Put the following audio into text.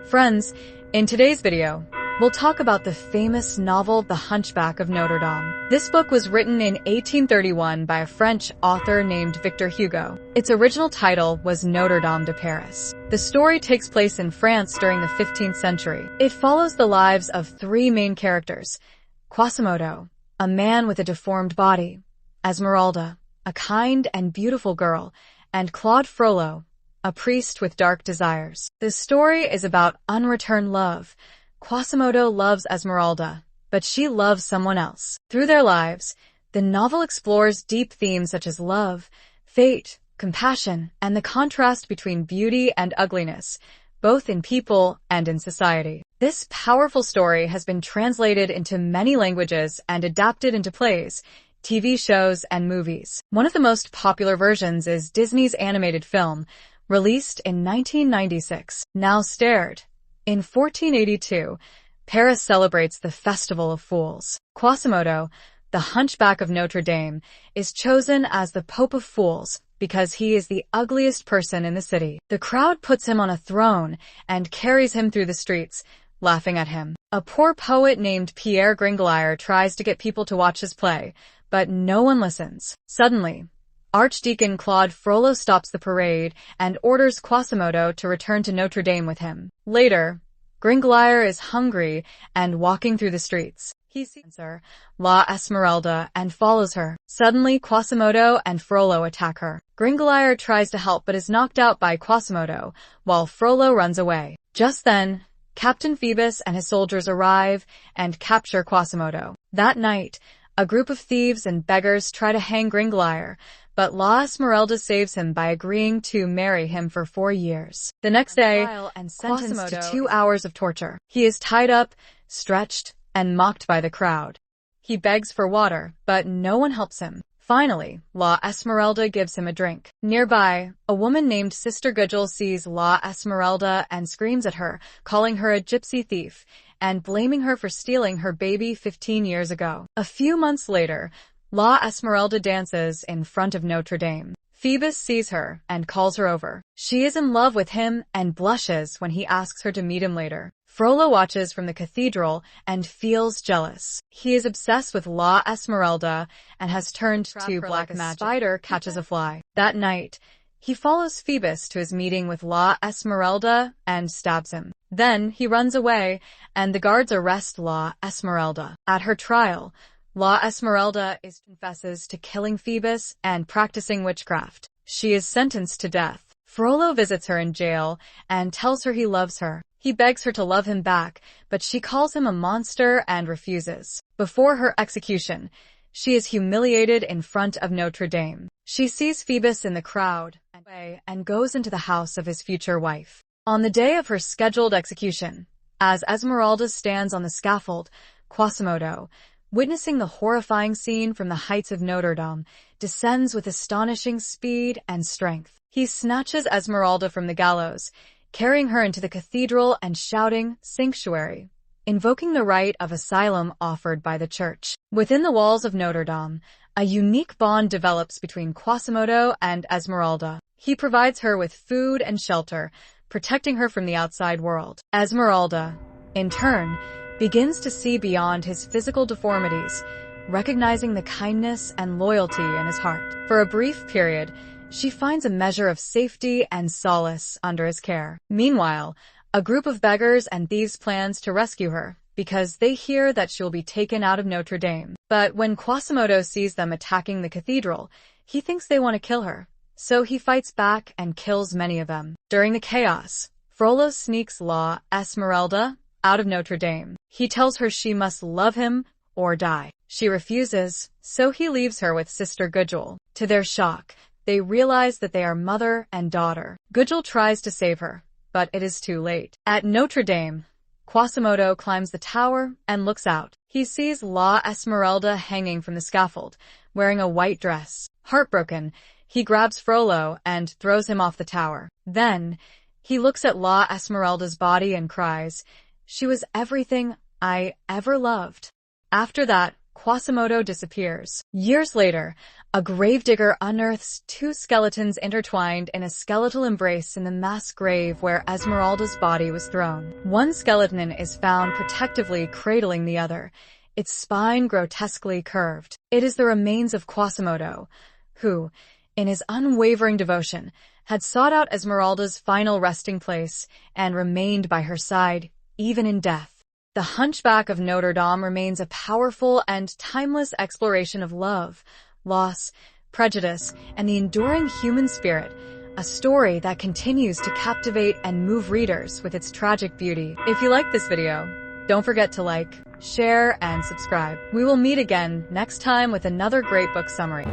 Friends, in today's video, we'll talk about the famous novel The Hunchback of Notre-Dame. This book was written in 1831 by a French author named Victor Hugo. Its original title was Notre-Dame de Paris. The story takes place in France during the 15th century. It follows the lives of three main characters: Quasimodo, a man with a deformed body; Esmeralda, a kind and beautiful girl; and Claude Frollo, a priest with dark desires. The story is about unreturned love. Quasimodo loves Esmeralda, but she loves someone else. Through their lives, the novel explores deep themes such as love, fate, compassion, and the contrast between beauty and ugliness, both in people and in society. This powerful story has been translated into many languages and adapted into plays, TV shows, and movies. One of the most popular versions is Disney's animated film, released in 1996. Now starred. In 1482, Paris celebrates the Festival of Fools. Quasimodo, the Hunchback of Notre-Dame, is chosen as the Pope of Fools because he is the ugliest person in the city. The crowd puts him on a throne and carries him through the streets, laughing at him. A poor poet named Pierre Gringlier tries to get people to watch his play, but no one listens. Suddenly, Archdeacon Claude Frollo stops the parade and orders Quasimodo to return to Notre Dame with him. Later, Gringlier is hungry and walking through the streets. He sees her, La Esmeralda, and follows her. Suddenly, Quasimodo and Frollo attack her. Gringlier tries to help but is knocked out by Quasimodo, while Frollo runs away. Just then, Captain Phoebus and his soldiers arrive and capture Quasimodo. That night, a group of thieves and beggars try to hang Gringlier, but La Esmeralda saves him by agreeing to marry him for 4 years. The next day, sentenced to 2 hours of torture. He is tied up, stretched, and mocked by the crowd. He begs for water, but no one helps him. Finally, La Esmeralda gives him a drink. Nearby, a woman named Sister Gudule sees La Esmeralda and screams at her, calling her a gypsy thief, and blaming her for stealing her baby 15 years ago. A few months later, La Esmeralda dances in front of Notre Dame. Phoebus sees her and calls her over. She is in love with him and blushes when he asks her to meet him later. Frollo watches from the cathedral and feels jealous. He is obsessed with La Esmeralda and has turned to black magic. A spider catches a fly. That night, he follows Phoebus to his meeting with La Esmeralda and stabs him. Then he runs away, and the guards arrest La Esmeralda. At her trial, La Esmeralda confesses to killing Phoebus and practicing witchcraft. She is sentenced to death. Frollo visits her in jail and tells her he loves her. He begs her to love him back, but she calls him a monster and refuses. Before her execution, she is humiliated in front of Notre Dame. She sees Phoebus in the crowd and goes into the house of his future wife. On the day of her scheduled execution, as Esmeralda stands on the scaffold, Quasimodo, witnessing the horrifying scene from the heights of Notre-Dame, descends with astonishing speed and strength. He snatches Esmeralda from the gallows, carrying her into the cathedral and shouting, "Sanctuary," invoking the right of asylum offered by the church. Within the walls of Notre-Dame, a unique bond develops between Quasimodo and Esmeralda. He provides her with food and shelter, protecting her from the outside world. Esmeralda, in turn, begins to see beyond his physical deformities, recognizing the kindness and loyalty in his heart. For a brief period, she finds a measure of safety and solace under his care. Meanwhile, a group of beggars and thieves plans to rescue her, because they hear that she'll be taken out of Notre Dame. But when Quasimodo sees them attacking the cathedral, he thinks they want to kill her, so he fights back and kills many of them. During the chaos, Frollo sneaks La Esmeralda out of Notre Dame. He tells her she must love him or die. She refuses, so he leaves her with Sister Gudule. To their shock, they realize that they are mother and daughter. Gudule tries to save her, but it is too late. At Notre Dame, Quasimodo climbs the tower and looks out. He sees La Esmeralda hanging from the scaffold, wearing a white dress. Heartbroken, he grabs Frollo and throws him off the tower. Then, he looks at La Esmeralda's body and cries, "She was everything I ever loved." After that, Quasimodo disappears. Years later, a gravedigger unearths two skeletons intertwined in a skeletal embrace in the mass grave where Esmeralda's body was thrown. One skeleton is found protectively cradling the other, its spine grotesquely curved. It is the remains of Quasimodo, who, in his unwavering devotion, had sought out Esmeralda's final resting place and remained by her side, even in death. The Hunchback of Notre-Dame remains a powerful and timeless exploration of love, loss, prejudice, and the enduring human spirit, a story that continues to captivate and move readers with its tragic beauty. If you like this video, don't forget to like, share, and subscribe. We will meet again next time with another great book summary.